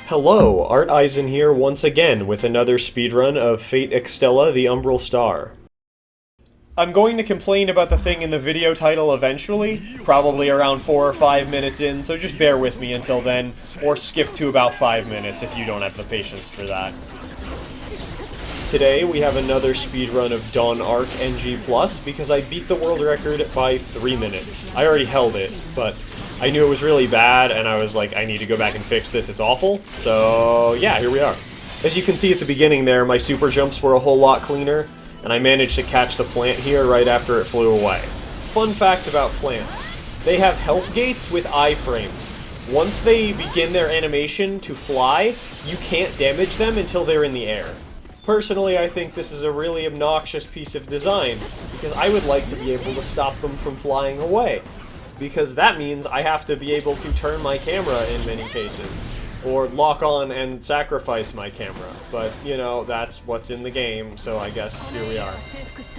Hello, Art Eisen here once again with another speedrun of Fate Extella the Umbral Star. I'm going to complain about the thing in the video title eventually, probably around 4 or 5 minutes in, so just bear with me until then, or skip to about 5 minutes if you don't have the patience for that. Today we have another speedrun of Dawn Arc NG+, because I beat the world record by 3 minutes. I already held it, but I knew it was really bad, and I was like, I need to go back and fix this, it's awful. So yeah, here we are. As you can see at the beginning there, my super jumps were a whole lot cleaner, and I managed to catch the plant here right after it flew away. Fun fact about plants. They have health gates with iframes. Once they begin their animation to fly, you can't damage them until they're in the air. Personally, I think this is a really obnoxious piece of design, because I would like to be able to stop them from flying away. Because that means I have to be able to turn my camera in many cases, or lock on and sacrifice my camera. But, you know, that's what's in the game, so I guess here we are.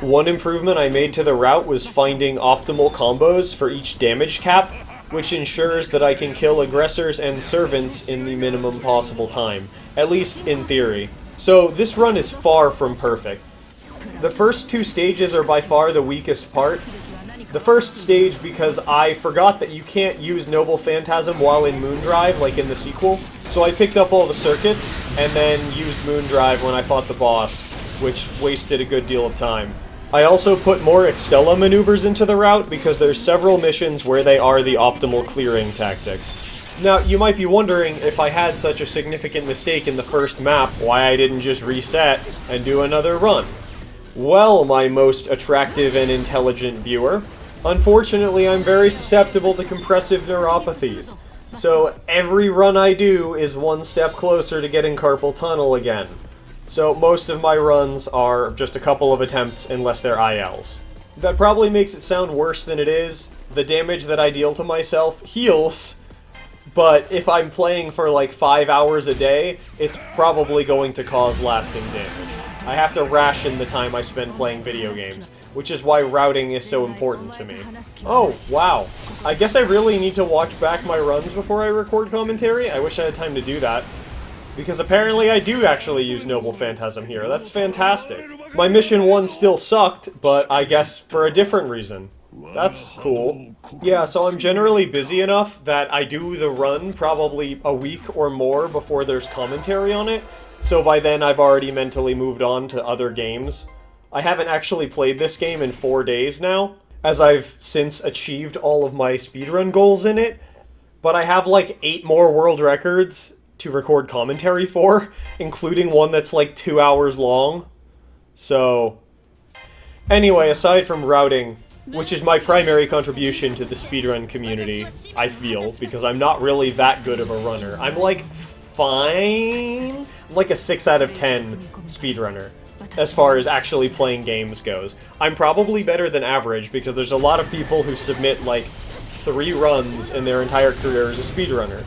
One improvement I made to the route was finding optimal combos for each damage cap, which ensures that I can kill aggressors and servants in the minimum possible time, at least in theory. So this run is far from perfect. The first 2 stages are by far the weakest part. The first stage because I forgot that you can't use Noble Phantasm while in Moondrive, like in the sequel. So I picked up all the circuits, and then used Moondrive when I fought the boss, which wasted a good deal of time. I also put more Extella maneuvers into the route because there's several missions where they are the optimal clearing tactic. Now, you might be wondering if I had such a significant mistake in the first map, why I didn't just reset and do another run. Well, my most attractive and intelligent viewer, unfortunately I'm very susceptible to compressive neuropathies, so every run I do is one step closer to getting carpal tunnel again. So most of my runs are just a couple of attempts unless they're ILs. That probably makes it sound worse than it is. The damage that I deal to myself heals, but if I'm playing for like 5 hours a day, it's probably going to cause lasting damage. I have to ration the time I spend playing video games, which is why routing is so important to me. Oh, wow. I guess I really need to watch back my runs before I record commentary. I wish I had time to do that. Because apparently I do actually use Noble Phantasm here. That's fantastic. My Mission 1 still sucked, but I guess for a different reason. That's cool. Yeah, so I'm generally busy enough that I do the run probably a week or more before there's commentary on it. So by then I've already mentally moved on to other games. I haven't actually played this game in 4 days now, as I've since achieved all of my speedrun goals in it, but I have like 8 more world records to record commentary for, including one that's like 2 hours long. So, anyway, aside from routing, which is my primary contribution to the speedrun community, I feel, because I'm not really that good of a runner. I'm like fine, like a 6 out of 10 speedrunner, as far as actually playing games goes. I'm probably better than average, because there's a lot of people who submit like 3 runs in their entire career as a speedrunner.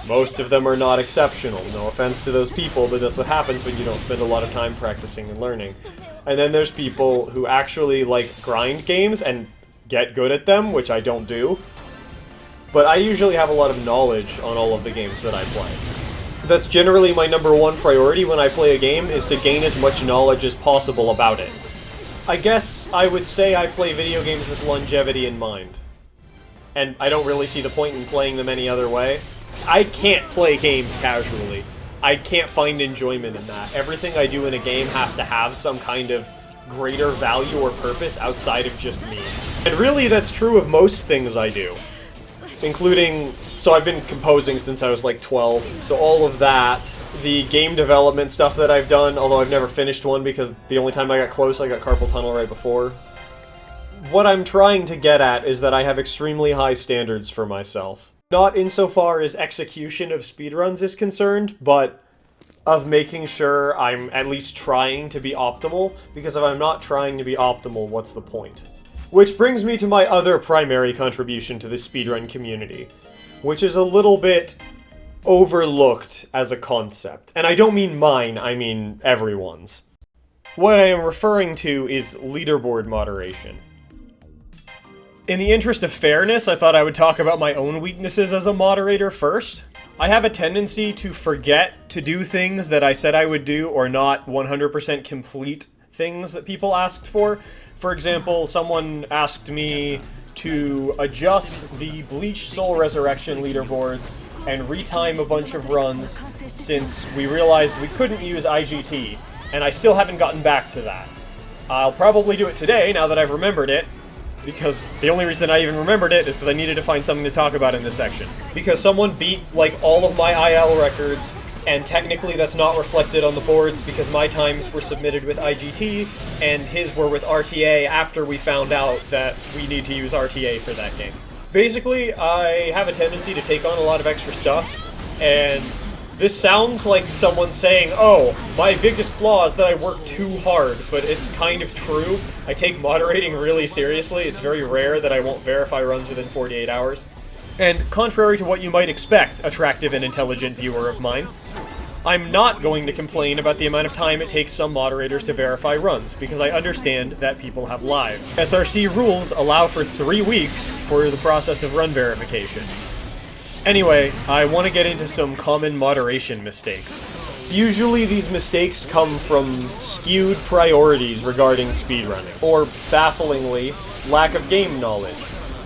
Most of them are not exceptional, no offense to those people, but that's what happens when you don't spend a lot of time practicing and learning. And then there's people who actually like grind games and get good at them, which I don't do. But I usually have a lot of knowledge on all of the games that I play. That's generally my #1 priority when I play a game, is to gain as much knowledge as possible about it. I guess I would say I play video games with longevity in mind. And I don't really see the point in playing them any other way. I can't play games casually. I can't find enjoyment in that. Everything I do in a game has to have some kind of greater value or purpose outside of just me. And really that's true of most things I do. Including, so I've been composing since I was like 12, so all of that, the game development stuff that I've done, although I've never finished one because the only time I got close I got carpal tunnel right before. What I'm trying to get at is that I have extremely high standards for myself. Not insofar as execution of speedruns is concerned, but of making sure I'm at least trying to be optimal, because if I'm not trying to be optimal, what's the point? Which brings me to my other primary contribution to the speedrun community, which is a little bit overlooked as a concept. And I don't mean mine, I mean everyone's. What I am referring to is leaderboard moderation. In the interest of fairness, I thought I would talk about my own weaknesses as a moderator first. I have a tendency to forget to do things that I said I would do, or not 100% complete things that people asked for. For example, someone asked me to adjust the Bleach Soul Resurrection leaderboards and retime a bunch of runs since we realized we couldn't use IGT, and I still haven't gotten back to that. I'll probably do it today, now that I've remembered it, because the only reason I even remembered it is because I needed to find something to talk about in this section. Because someone beat, like, all of my IL records, and technically that's not reflected on the boards because my times were submitted with IGT, and his were with RTA after we found out that we need to use RTA for that game. Basically, I have a tendency to take on a lot of extra stuff, and this sounds like someone saying, oh, my biggest flaw is that I work too hard, but it's kind of true. I take moderating really seriously. It's very rare that I won't verify runs within 48 hours. And contrary to what you might expect, attractive and intelligent viewer of mine, I'm not going to complain about the amount of time it takes some moderators to verify runs, because I understand that people have lives. SRC rules allow for 3 weeks for the process of run verification. Anyway, I want to get into some common moderation mistakes. Usually these mistakes come from skewed priorities regarding speedrunning, or, bafflingly, lack of game knowledge.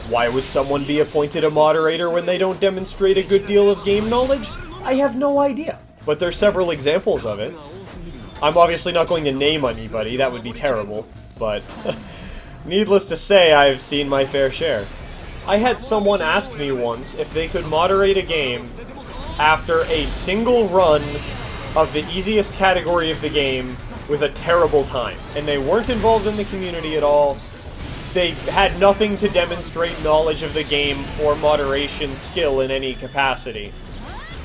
Why would someone be appointed a moderator when they don't demonstrate a good deal of game knowledge? I have no idea. But there's several examples of it. I'm obviously not going to name anybody, that would be terrible, but needless to say, I've seen my fair share. I had someone ask me once if they could moderate a game after a single run of the easiest category of the game with a terrible time. And they weren't involved in the community at all. They had nothing to demonstrate knowledge of the game or moderation skill in any capacity.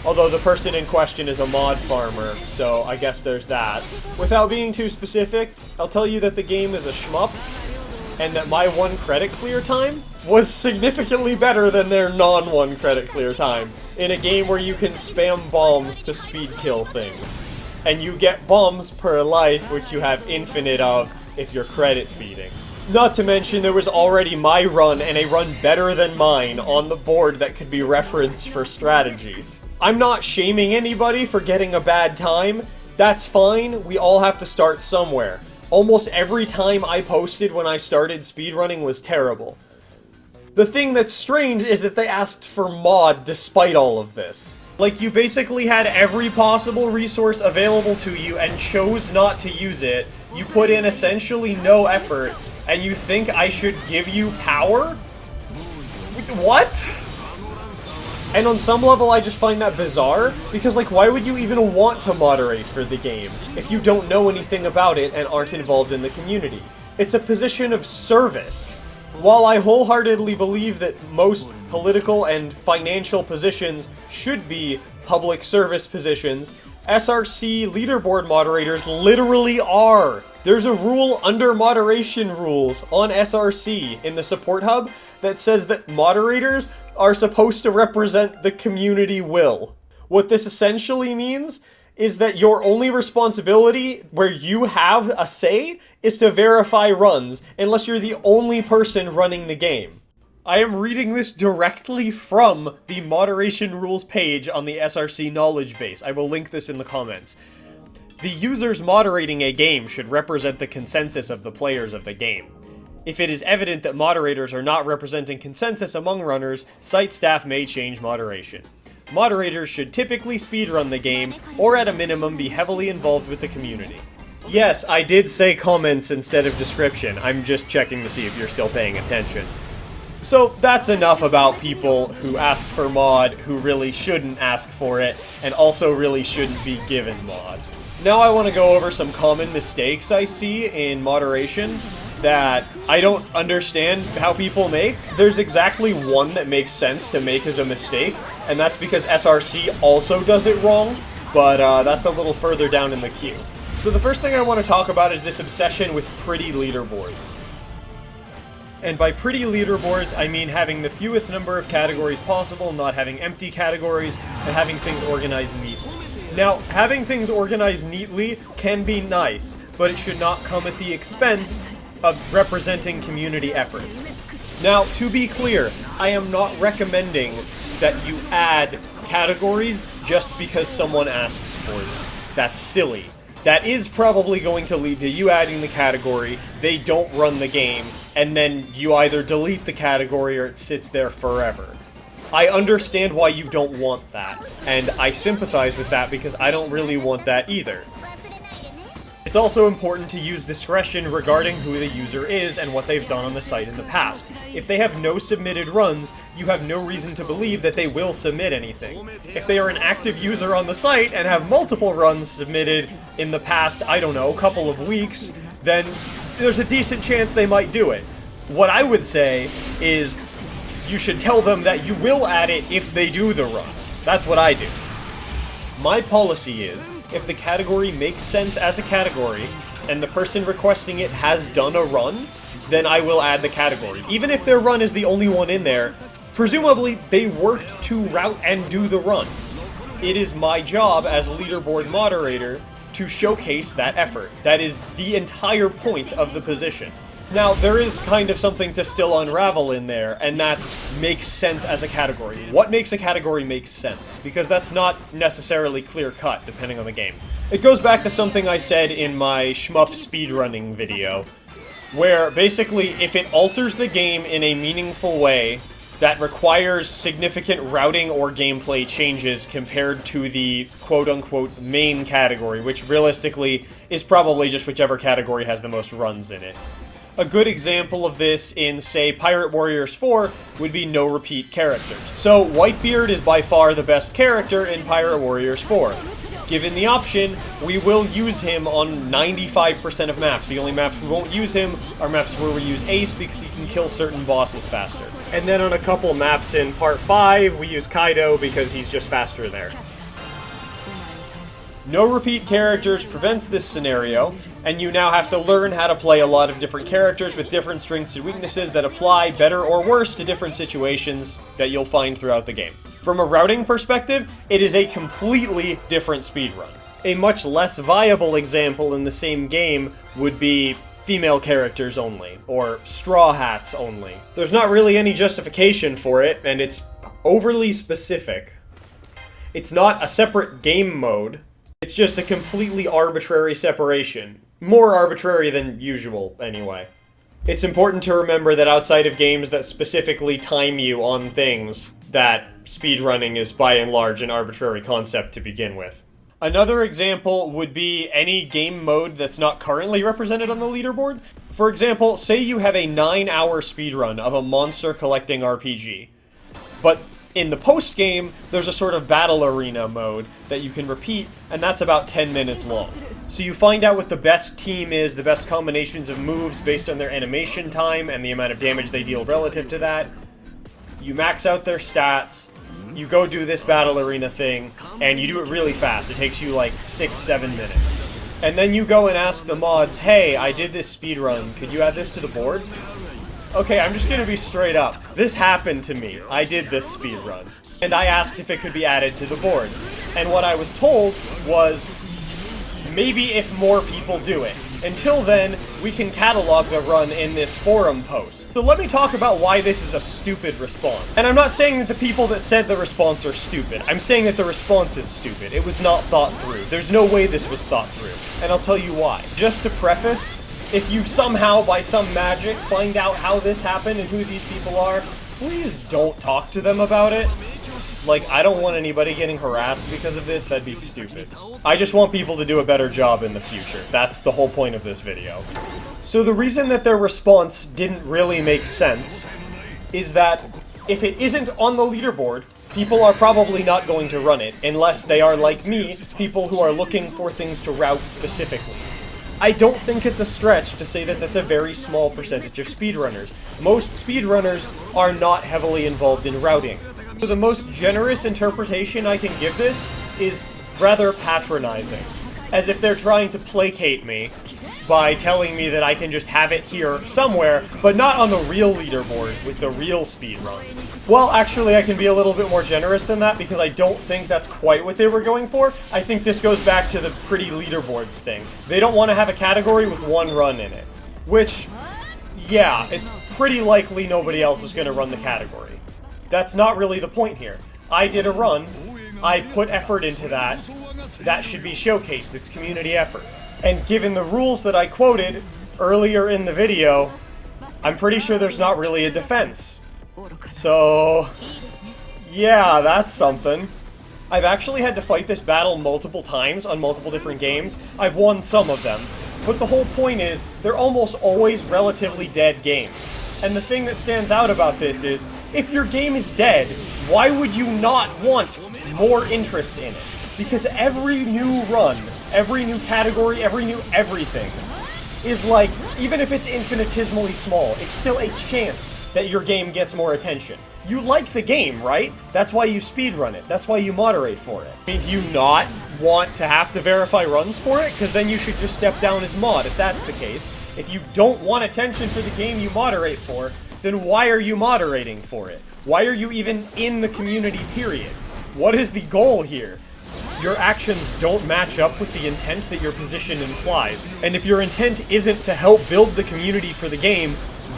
Although the person in question is a mod farmer, so I guess there's that. Without being too specific, I'll tell you that the game is a shmup, and that my 1 credit clear time was significantly better than their non-1 credit clear time, in a game where you can spam bombs to speed kill things. And you get bombs per life, which you have infinite of if you're credit feeding. Not to mention there was already my run, and a run better than mine, on the board that could be referenced for strategies. I'm not shaming anybody for getting a bad time. That's fine, we all have to start somewhere. Almost every time I posted when I started speedrunning was terrible. The thing that's strange is that they asked for mod despite all of this. Like, you basically had every possible resource available to you and chose not to use it. You put in essentially no effort, and you think I should give you power? What? And on some level I just find that bizarre, because like, why would you even want to moderate for the game if you don't know anything about it and aren't involved in the community? It's a position of service. While I wholeheartedly believe that most political and financial positions should be public service positions, SRC leaderboard moderators literally are. There's a rule under moderation rules on SRC in the support hub that says that moderators are supposed to represent the community will. What this essentially means is that your only responsibility where you have a say is to verify runs, unless you're the only person running the game. I am reading this directly from the moderation rules page on the SRC knowledge base. I will link this in the comments. The users moderating a game should represent the consensus of the players of the game. If it is evident that moderators are not representing consensus among runners, site staff may change moderation. Moderators should typically speedrun the game, or at a minimum be heavily involved with the community. Yes, I did say comments instead of description. I'm just checking to see if you're still paying attention. So that's enough about people who ask for mod, who really shouldn't ask for it, and also really shouldn't be given mod. Now I want to go over some common mistakes I see in moderation that I don't understand how people make. There's exactly one that makes sense to make as a mistake, and that's because SRC also does it wrong, but that's a little further down in the queue. So the first thing I want to talk about is this obsession with pretty leaderboards. And by pretty leaderboards, I mean having the fewest number of categories possible, not having empty categories, and having things organized neatly. Now, having things organized neatly can be nice, but it should not come at the expense of representing community effort. Now, to be clear, I am not recommending that you add categories just because someone asks for them. That's silly. That is probably going to lead to you adding the category, they don't run the game, and then you either delete the category or it sits there forever. I understand why you don't want that, and I sympathize with that because I don't really want that either. It's also important to use discretion regarding who the user is and what they've done on the site in the past. If they have no submitted runs, you have no reason to believe that they will submit anything. If they are an active user on the site and have multiple runs submitted in the past, I don't know, couple of weeks, then there's a decent chance they might do it. What I would say is you should tell them that you will add it if they do the run. That's what I do. My policy is, if the category makes sense as a category, and the person requesting it has done a run, then I will add the category. Even if their run is the only one in there, presumably they worked to route and do the run. It is my job as leaderboard moderator to showcase that effort. That is the entire point of the position. Now, there is kind of something to still unravel in there, and that's makes sense as a category. What makes a category make sense? Because that's not necessarily clear-cut, depending on the game. It goes back to something I said in my shmup speedrunning video, where basically, if it alters the game in a meaningful way that requires significant routing or gameplay changes compared to the quote-unquote main category, which realistically is probably just whichever category has the most runs in it. A good example of this in, say, Pirate Warriors 4 would be no repeat characters. So, Whitebeard is by far the best character in Pirate Warriors 4. Given the option, we will use him on 95% of maps. The only maps we won't use him are maps where we use Ace because he can kill certain bosses faster. And then on a couple maps in Part 5, we use Kaido because he's just faster there. No repeat characters prevents this scenario, and you now have to learn how to play a lot of different characters with different strengths and weaknesses that apply better or worse to different situations that you'll find throughout the game. From a routing perspective, it is a completely different speedrun. A much less viable example in the same game would be female characters only, or straw hats only. There's not really any justification for it, and it's overly specific. It's not a separate game mode. It's just a completely arbitrary separation. More arbitrary than usual, anyway. It's important to remember that outside of games that specifically time you on things, that speedrunning is by and large an arbitrary concept to begin with. Another example would be any game mode that's not currently represented on the leaderboard. For example, say you have a 9-hour speedrun of a monster collecting RPG, but in the post-game, there's a sort of battle arena mode that you can repeat, and that's about 10 minutes long. So you find out what the best team is, the best combinations of moves based on their animation time and the amount of damage they deal relative to that. You max out their stats, you go do this battle arena thing, and you do it really fast. It takes you like 6-7 minutes. And then you go and ask the mods, hey, I did this speedrun, could you add this to the board? Okay, I'm just gonna be straight up. This happened to me. I did this speedrun. And I asked if it could be added to the board. And what I was told was, maybe if more people do it. Until then, we can catalog the run in this forum post. So let me talk about why this is a stupid response. And I'm not saying that the people that said the response are stupid. I'm saying that the response is stupid. It was not thought through. There's no way this was thought through. And I'll tell you why. Just to preface, if you somehow, by some magic, find out how this happened and who these people are, please don't talk to them about it. Like, I don't want anybody getting harassed because of this. That'd be stupid. I just want people to do a better job in the future. That's the whole point of this video. So the reason that their response didn't really make sense is that if it isn't on the leaderboard, people are probably not going to run it, unless they are, like me, people who are looking for things to route specifically. I don't think it's a stretch to say that that's a very small percentage of speedrunners. Most speedrunners are not heavily involved in routing. So the most generous interpretation I can give this is rather patronizing, as if they're trying to placate me by telling me that I can just have it here somewhere, but not on the real leaderboard with the real speedruns. Well, actually, I can be a little bit more generous than that because I don't think that's quite what they were going for. I think this goes back to the pretty leaderboards thing. They don't want to have a category with one run in it, which, yeah, it's pretty likely nobody else is going to run the category. That's not really the point here. I did a run, I put effort into that, that should be showcased, it's community effort. And given the rules that I quoted earlier in the video, I'm pretty sure there's not really a defense. So, yeah, that's something. I've actually had to fight this battle multiple times on multiple different games. I've won some of them. But the whole point is, they're almost always relatively dead games. And the thing that stands out about this is, if your game is dead, why would you not want more interest in it? Because every new run, every new category, every new everything is like, even if it's infinitesimally small, it's still a chance that your game gets more attention. You like the game, right? That's why you speedrun it. That's why you moderate for it. I mean, do you not want to have to verify runs for it? Because then you should just step down as mod, if that's the case. If you don't want attention for the game you moderate for, then why are you moderating for it? Why are you even in the community, period? What is the goal here? Your actions don't match up with the intent that your position implies. And if your intent isn't to help build the community for the game,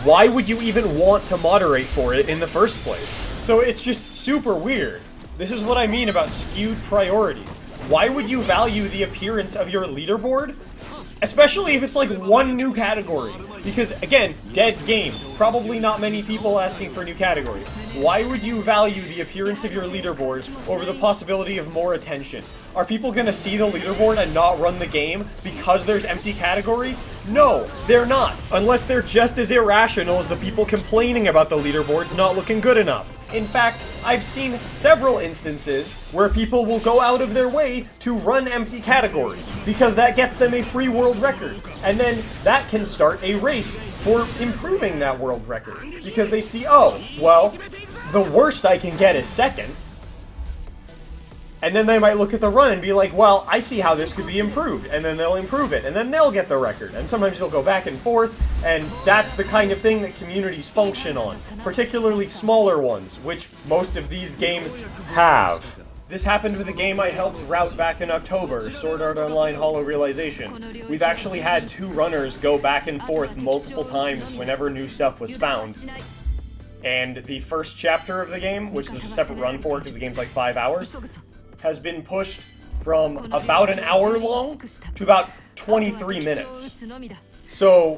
why would you even want to moderate for it in the first place? So it's just super weird. This is what I mean about skewed priorities. Why would you value the appearance of your leaderboard? Especially if it's like one new category. Because, again, dead game. Probably not many people asking for new categories. Why would you value the appearance of your leaderboard over the possibility of more attention? Are people gonna see the leaderboard and not run the game because there's empty categories? No, they're not. Unless they're just as irrational as the people complaining about the leaderboards not looking good enough. In fact, I've seen several instances where people will go out of their way to run empty categories, because that gets them a free world record. And then that can start a race for improving that world record, because they see, oh, well, the worst I can get is second. And then they might look at the run and be like, well, I see how this could be improved. And then they'll improve it, and then they'll get the record. And sometimes you'll go back and forth, and that's the kind of thing that communities function on. Particularly smaller ones, which most of these games have. This happened with a game I helped route back in October, Sword Art Online Hollow Realization. We've actually had 2 runners go back and forth multiple times whenever new stuff was found. And the first chapter of the game, which there's a separate run for because the game's like 5 hours, has been pushed from about an hour long to about 23 minutes. So,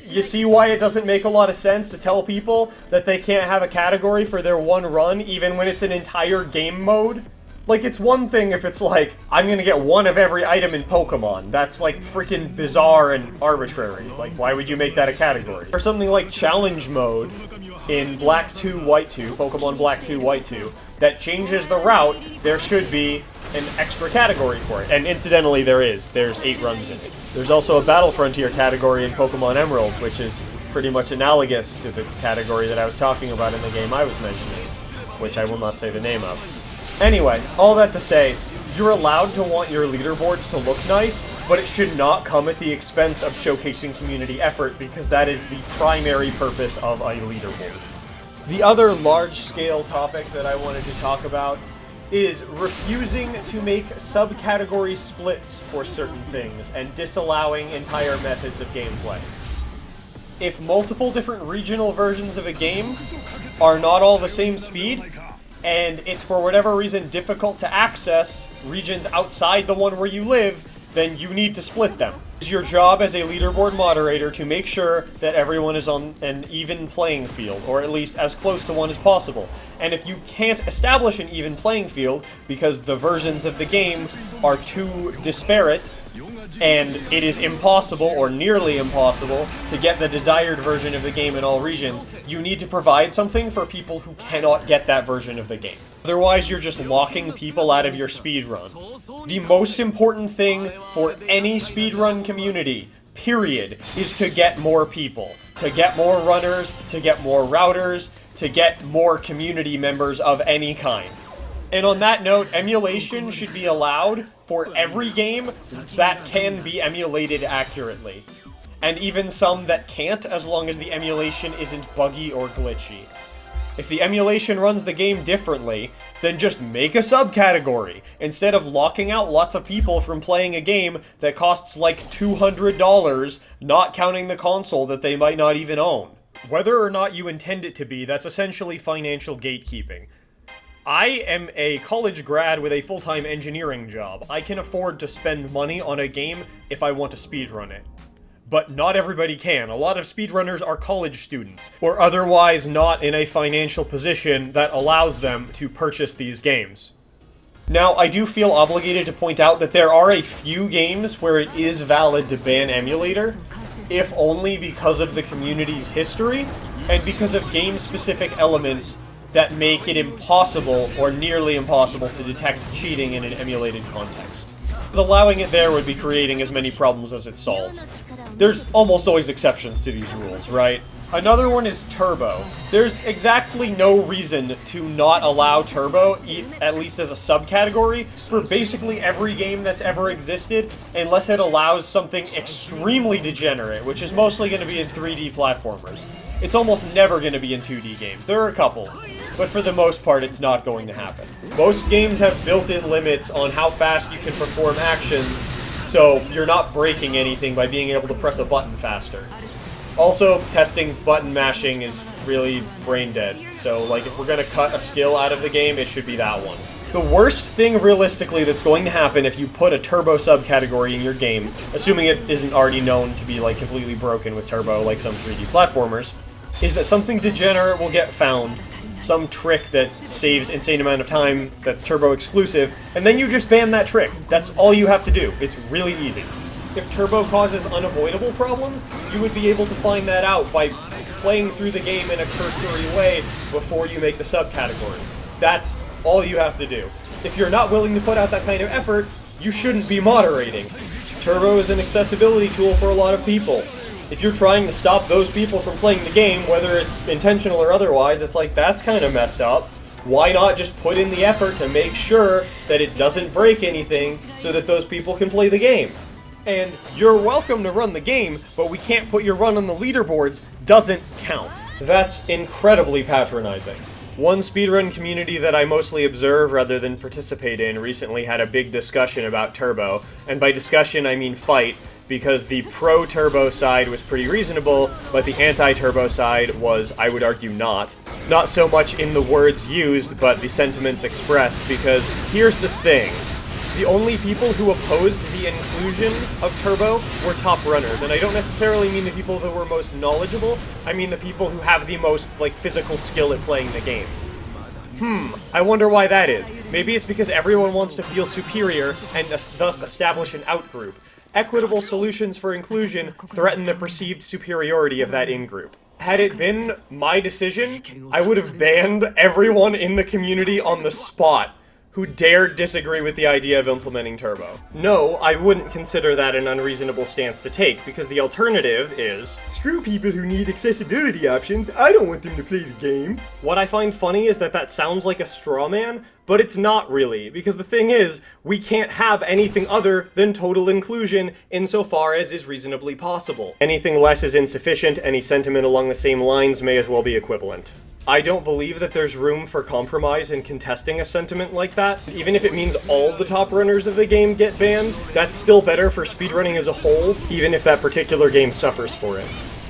you see why it doesn't make a lot of sense to tell people that they can't have a category for their one run, even when it's an entire game mode? Like, it's one thing if it's like, I'm gonna get one of every item in Pokemon. That's, like, freaking bizarre and arbitrary. Like, why would you make that a category? Or something like Challenge Mode in Black 2, White 2, Pokemon Black 2, White 2, that changes the route, there should be an extra category for it. And incidentally, there is. There's 8 runs in it. There's also a Battle Frontier category in Pokemon Emerald, which is pretty much analogous to the category that I was talking about in the game I was mentioning, which I will not say the name of. Anyway, all that to say, you're allowed to want your leaderboards to look nice, but it should not come at the expense of showcasing community effort, because that is the primary purpose of a leaderboard. The other large-scale topic that I wanted to talk about is refusing to make subcategory splits for certain things and disallowing entire methods of gameplay. If multiple different regional versions of a game are not all the same speed, and it's for whatever reason difficult to access regions outside the one where you live, then you need to split them. It's your job as a leaderboard moderator to make sure that everyone is on an even playing field, or at least as close to one as possible. And if you can't establish an even playing field because the versions of the game are too disparate, and it is impossible, or nearly impossible, to get the desired version of the game in all regions, you need to provide something for people who cannot get that version of the game. Otherwise, you're just locking people out of your speedrun. The most important thing for any speedrun community, period, is to get more people. To get more runners, to get more routers, to get more community members of any kind. And on that note, emulation should be allowed for every game that can be emulated accurately. And even some that can't, as long as the emulation isn't buggy or glitchy. If the emulation runs the game differently, then just make a subcategory, instead of locking out lots of people from playing a game that costs like $200, not counting the console that they might not even own. Whether or not you intend it to be, that's essentially financial gatekeeping. I am a college grad with a full-time engineering job. I can afford to spend money on a game if I want to speedrun it. But not everybody can. A lot of speedrunners are college students, or otherwise not in a financial position that allows them to purchase these games. Now, I do feel obligated to point out that there are a few games where it is valid to ban emulator, if only because of the community's history, and because of game-specific elements that make it impossible, or nearly impossible, to detect cheating in an emulated context. Allowing it there would be creating as many problems as it solves. There's almost always exceptions to these rules, right? Another one is Turbo. There's exactly no reason to not allow Turbo, at least as a subcategory, for basically every game that's ever existed, unless it allows something extremely degenerate, which is mostly going to be in 3D platformers. It's almost never going to be in 2D games. There are a couple, but for the most part, it's not going to happen. Most games have built-in limits on how fast you can perform actions, so you're not breaking anything by being able to press a button faster. Also, testing button mashing is really brain dead, so like if we're going to cut a skill out of the game, it should be that one. The worst thing realistically that's going to happen if you put a turbo subcategory in your game, assuming it isn't already known to be like completely broken with turbo like some 3D platformers, is that something degenerate will get found, some trick that saves insane amount of time that's turbo exclusive, and then you just ban that trick. That's all you have to do. It's really easy. If turbo causes unavoidable problems, you would be able to find that out by playing through the game in a cursory way before you make the subcategory. That's all you have to do. If you're not willing to put out that kind of effort, you shouldn't be moderating. Turbo is an accessibility tool for a lot of people. If you're trying to stop those people from playing the game, whether it's intentional or otherwise, it's like, that's kind of messed up. Why not just put in the effort to make sure that it doesn't break anything so that those people can play the game? And you're welcome to run the game, but we can't put your run on the leaderboards doesn't count. That's incredibly patronizing. One speedrun community that I mostly observe rather than participate in recently had a big discussion about turbo, and by discussion I mean fight, because the pro-turbo side was pretty reasonable, but the anti-turbo side was, I would argue, not. Not so much in the words used, but the sentiments expressed, because here's the thing. The only people who opposed the inclusion of turbo were top runners, and I don't necessarily mean the people who were most knowledgeable, I mean the people who have the most, like, physical skill at playing the game. I wonder why that is. Maybe it's because everyone wants to feel superior and thus establish an outgroup. Equitable solutions for inclusion threaten the perceived superiority of that in-group. Had it been my decision, I would have banned everyone in the community on the spot who dared disagree with the idea of implementing turbo. No, I wouldn't consider that an unreasonable stance to take, because the alternative is, screw people who need accessibility options, I don't want them to play the game. What I find funny is that that sounds like a straw man, but it's not really, because the thing is, we can't have anything other than total inclusion insofar as is reasonably possible. Anything less is insufficient, any sentiment along the same lines may as well be equivalent. I don't believe that there's room for compromise in contesting a sentiment like that. Even if it means all the top runners of the game get banned, that's still better for speedrunning as a whole, even if that particular game suffers for it.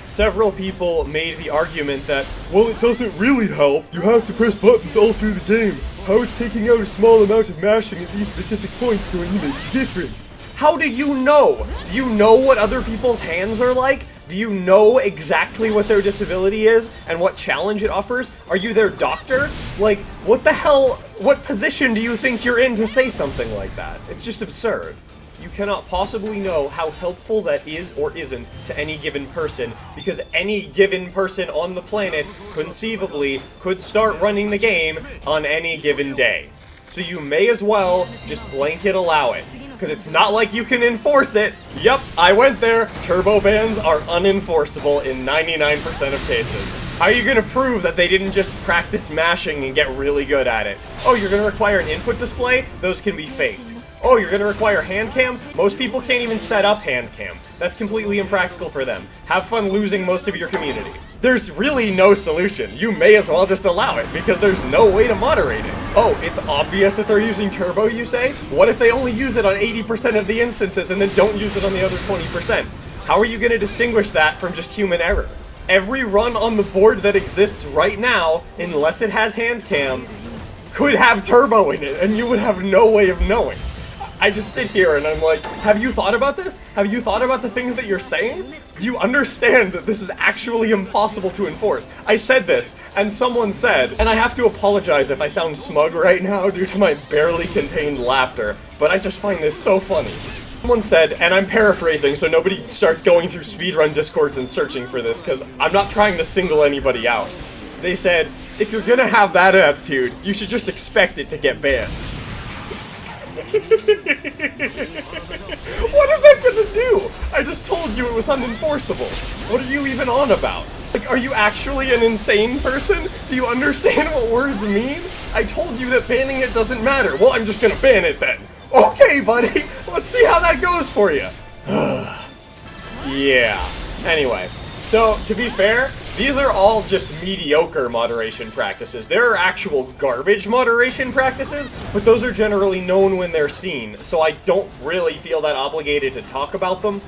Several people made the argument that, well, it doesn't really help. You have to press buttons all through the game. How is taking out a small amount of mashing at these specific points going to make a difference? How do you know? Do you know what other people's hands are like? Do you know exactly what their disability is and what challenge it offers? Are you their doctor? Like, what the hell, what position do you think you're in to say something like that? It's just absurd. You cannot possibly know how helpful that is or isn't to any given person, because any given person on the planet, conceivably, could start running the game on any given day. So you may as well just blanket allow it. Because it's not like you can enforce it. Yep, I went there. Turbo bans are unenforceable in 99% of cases. How are you going to prove that they didn't just practice mashing and get really good at it? Oh, you're going to require an input display? Those can be faked. Oh, you're going to require hand cam? Most people can't even set up hand cam. That's completely impractical for them. Have fun losing most of your community. There's really no solution. You may as well just allow it, because there's no way to moderate it. Oh, it's obvious that they're using turbo, you say? What if they only use it on 80% of the instances and then don't use it on the other 20%? How are you going to distinguish that from just human error? every run on the board that exists right now, unless it has hand cam, could have turbo in it, and you would have no way of knowing. I just sit here and I'm like, have you thought about this? Have you thought about the things that you're saying? Do you understand that this is actually impossible to enforce? I said this, and someone said, and I have to apologize if I sound smug right now due to my barely contained laughter, but I just find this so funny. Someone said, and I'm paraphrasing so nobody starts going through speedrun discords and searching for this, because I'm not trying to single anybody out. They said, if you're gonna have that attitude, you should just expect it to get banned. What is that gonna do? I just told you it was unenforceable. What are you even on about? Like, are you actually an insane person? Do you understand what words mean? I told you that banning it doesn't matter. Well, I'm just gonna ban it then. Okay, buddy, let's see how that goes for you. Yeah. Anyway, so to be fair, these are all just mediocre moderation practices. There are actual garbage moderation practices, but those are generally known when they're seen, so I don't really feel that obligated to talk about them.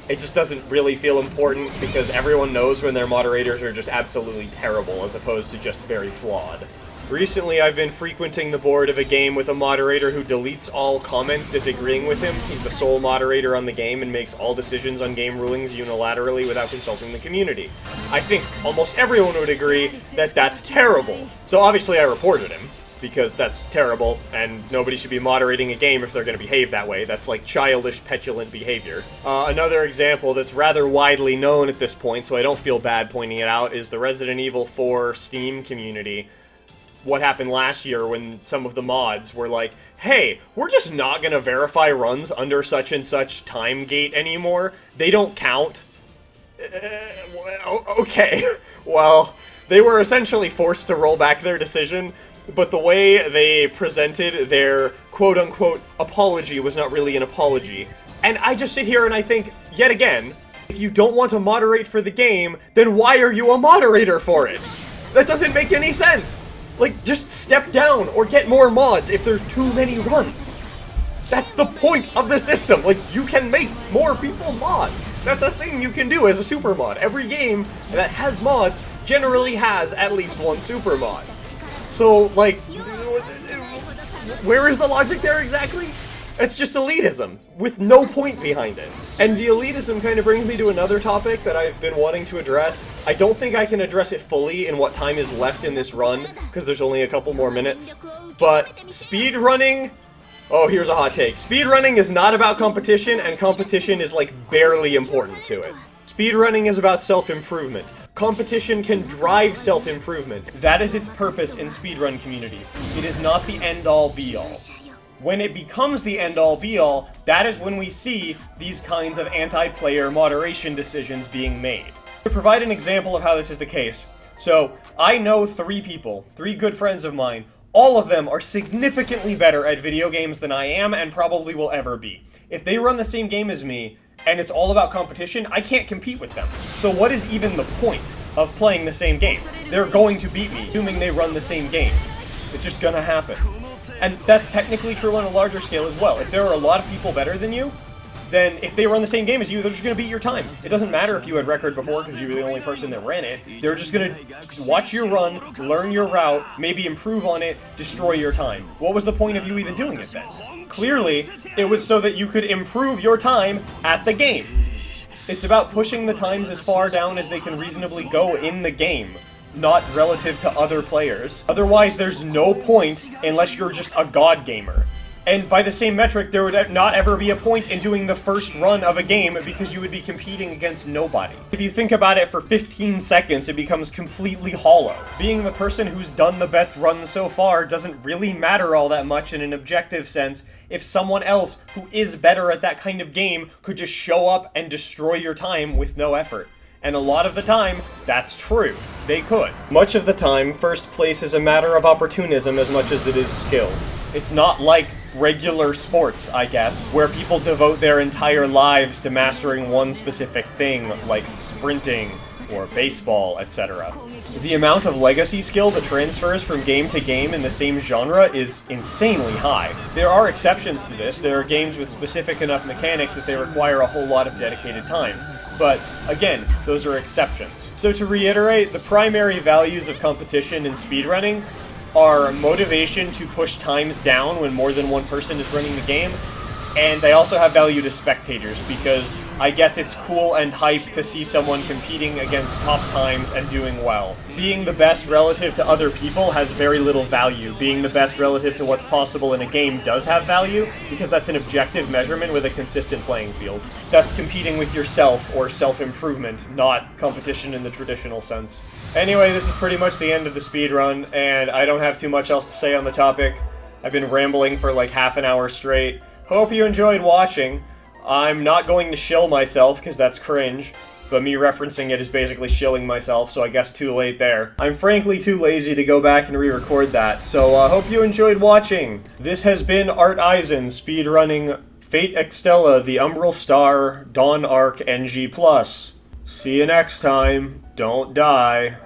It just doesn't really feel important because everyone knows when their moderators are just absolutely terrible as opposed to just very flawed. Recently, I've been frequenting the board of a game with a moderator who deletes all comments disagreeing with him. He's the sole moderator on the game and makes all decisions on game rulings unilaterally without consulting the community. I think almost everyone would agree that that's terrible. So obviously I reported him, because that's terrible, and nobody should be moderating a game if they're going to behave that way. That's like childish, petulant behavior. Another example that's rather widely known at this point, so I don't feel bad pointing it out, is the Resident Evil 4 Steam community. What happened last year when some of the mods were like, hey, we're just not gonna verify runs under such and such time gate anymore. They don't count. Okay. Well, they were essentially forced to roll back their decision, but the way they presented their quote-unquote apology was not really an apology. And I just sit here and I think, yet again, if you don't want to moderate for the game, then why are you a moderator for it? That doesn't make any sense! Like, just step down or get more mods if there's too many runs. That's the point of the system. Like, you can make more people mods. That's a thing you can do as a super mod. Every game that has mods generally has at least one super mod. So, like, where is the logic there exactly? It's just elitism, with no point behind it. And the elitism kind of brings me to another topic that I've been wanting to address. I don't think I can address it fully in what time is left in this run, because there's only a couple more minutes. But speedrunning... Oh, here's a hot take. Speedrunning is not about competition, and competition is, like, barely important to it. Speedrunning is about self-improvement. Competition can drive self-improvement. That is its purpose in speedrun communities. It is not the end-all, be-all. When it becomes the end-all be-all, that is when we see these kinds of anti-player moderation decisions being made. To provide an example of how this is the case, so I know 3 people, 3 good friends of mine. All of them are significantly better at video games than I am and probably will ever be. If they run the same game as me, and it's all about competition, I can't compete with them. So what is even the point of playing the same game? They're going to beat me, assuming they run the same game. It's just gonna happen. And that's technically true on a larger scale as well. If there are a lot of people better than you, then if they run the same game as you, they're just going to beat your time. It doesn't matter if you had record before because you were the only person that ran it. They're just going to watch your run, learn your route, maybe improve on it, destroy your time. What was the point of you even doing it then? Clearly, it was so that you could improve your time at the game. It's about pushing the times as far down as they can reasonably go in the game, not relative to other players. Otherwise, there's no point unless you're just a god gamer. And by the same metric, there would not ever be a point in doing the first run of a game because you would be competing against nobody. If you think about it for 15 seconds, it becomes completely hollow. Being the person who's done the best run so far doesn't really matter all that much in an objective sense if someone else who is better at that kind of game could just show up and destroy your time with no effort. And a lot of the time, that's true. They could. Much of the time, first place is a matter of opportunism as much as it is skill. It's not like regular sports, I guess, where people devote their entire lives to mastering one specific thing, like sprinting or baseball, etc. The amount of legacy skill that transfers from game to game in the same genre is insanely high. There are exceptions to this. There are games with specific enough mechanics that they require a whole lot of dedicated time. But, again, those are exceptions. So to reiterate, the primary values of competition in speedrunning are motivation to push times down when more than one person is running the game, and they also have value to spectators, because I guess it's cool and hype to see someone competing against top times and doing well. Being the best relative to other people has very little value. Being the best relative to what's possible in a game does have value, because that's an objective measurement with a consistent playing field. That's competing with yourself, or self-improvement, not competition in the traditional sense. Anyway, this is pretty much the end of the speedrun, and I don't have too much else to say on the topic. I've been rambling for like half an hour straight. Hope you enjoyed watching. I'm not going to shill myself, because that's cringe, but me referencing it is basically shilling myself, so I guess too late there. I'm frankly too lazy to go back and re-record that, so I hope you enjoyed watching. This has been Art Eisen speedrunning Fate Extella, the Umbral Star, Dawn Arc NG+. See you next time. Don't die.